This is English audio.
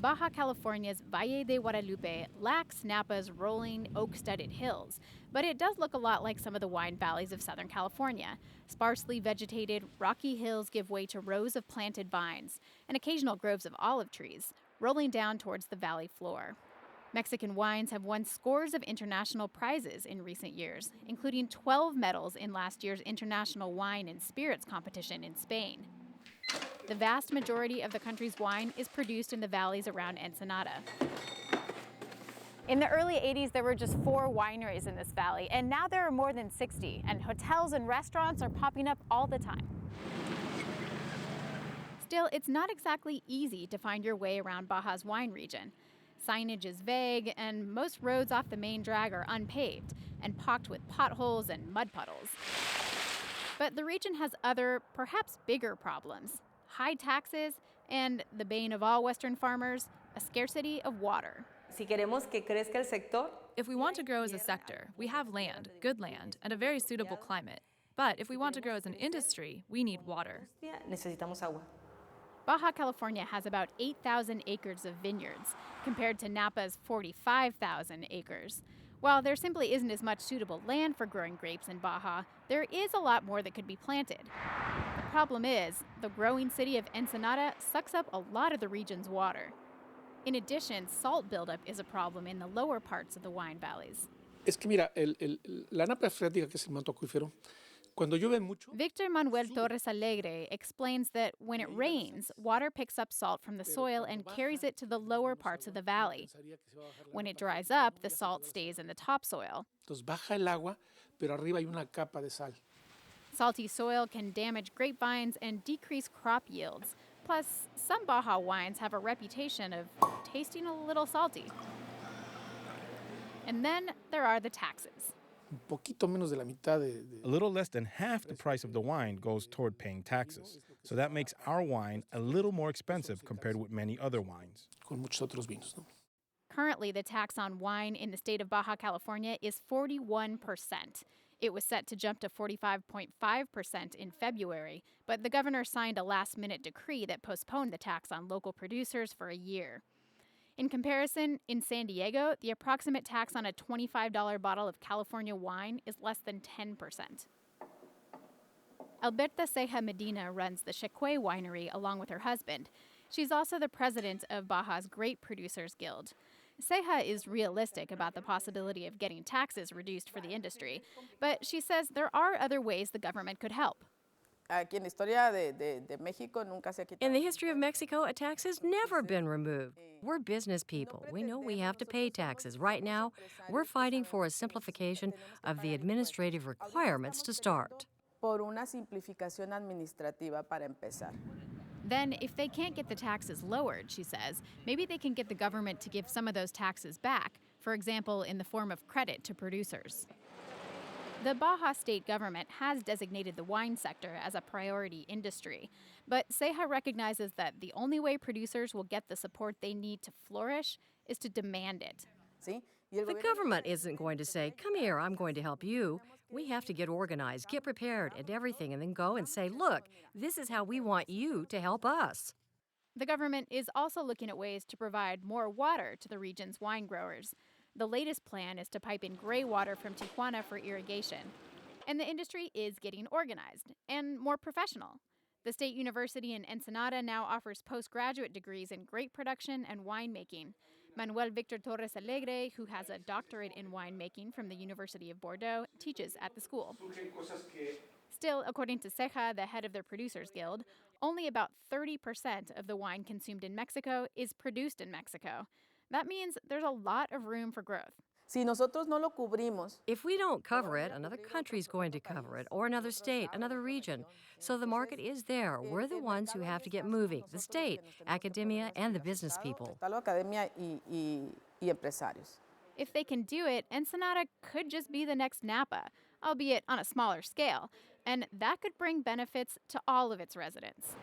Baja California's Valle de Guadalupe lacks Napa's rolling, oak-studded hills, but it does look a lot like some of the wine valleys of Southern California. Sparsely vegetated, rocky hills give way to rows of planted vines and occasional groves of olive trees, rolling down towards the valley floor. Mexican wines have won scores of international prizes in recent years, including 12 medals in last year's International Wine and Spirits competition in Spain. The vast majority of the country's wine is produced in the valleys around Ensenada. In the early 80s, there were just 4 wineries in this valley, and now there are more than 60, and hotels and restaurants are popping up all the time. Still, it's not exactly easy to find your way around Baja's wine region. Signage is vague, and most roads off the main drag are unpaved and pocked with potholes and mud puddles. But the region has other, perhaps bigger problems: high taxes and, the bane of all Western farmers, a scarcity of water. If we want to grow as a sector, we have land, good land, and a very suitable climate. But if we want to grow as an industry, we need water. Baja California has about 8,000 acres of vineyards, compared to Napa's 45,000 acres. While there simply isn't as much suitable land for growing grapes in Baja, there is a lot more that could be planted. The problem is, the growing city of Ensenada sucks up a lot of the region's water. In addition, salt buildup is a problem in the lower parts of the wine valleys. Es que mira, la napa freática, que es el manto acuífero, cuando llueve mucho. Victor Manuel Torres Alegre explains that when it rains, water picks up salt from the soil and carries it to the lower parts of the valley. When it dries up, the salt stays in the topsoil. Entonces baja el agua, pero arriba hay una capa de sal. Salty soil can damage grapevines and decrease crop yields. Plus, some Baja wines have a reputation of tasting a little salty. And then there are the taxes. Un poquito menos de la mitad A little less than half the price of the wine goes toward paying taxes. So that makes our wine a little more expensive compared with many other wines. con muchos otros vinos, ¿no? Currently, the tax on wine in the state of Baja California is 41%. It was set to jump to 45.5% in February, but the governor signed a last-minute decree that postponed the tax on local producers for a year. In comparison, in San Diego, the approximate tax on a $25 bottle of California wine is less than 10%. Alberta Ceja Medina runs the Cheque winery along with her husband. She's also the president of Baja's Grape Producers Guild. Ceja is realistic about the possibility of getting taxes reduced for the industry, but she says there are other ways the government could help. In the history of Mexico, a tax has never been removed. We're business people. We know we have to pay taxes. Right now, we're fighting for a simplification of the administrative requirements to start. Then, if they can't get the taxes lowered, she says, maybe they can get the government to give some of those taxes back, for example, in the form of credit to producers. The Baja state government has designated the wine sector as a priority industry, but Ceja recognizes that the only way producers will get the support they need to flourish is to demand it. The government isn't going to say, come here, I'm going to help you. We have to get organized, get prepared and everything, and then go and say, look, this is how we want you to help us. The government is also looking at ways to provide more water to the region's wine growers. The latest plan is to pipe in gray water from Tijuana for irrigation. And the industry is getting organized and more professional. The State University in Ensenada now offers postgraduate degrees in grape production and winemaking. Manuel Victor Torres Alegre, who has a doctorate in winemaking from the University of Bordeaux, teaches at the school. Still, according to Ceja, the head of the Producers Guild, only about 30% of the wine consumed in Mexico is produced in Mexico. That means there's a lot of room for growth. If we don't cover it, another country's going to cover it, or another state, another region. So the market is there. We're the ones who have to get moving, the state, academia, and the business people. If they can do it, Ensenada could just be the next Napa, albeit on a smaller scale, and that could bring benefits to all of its residents.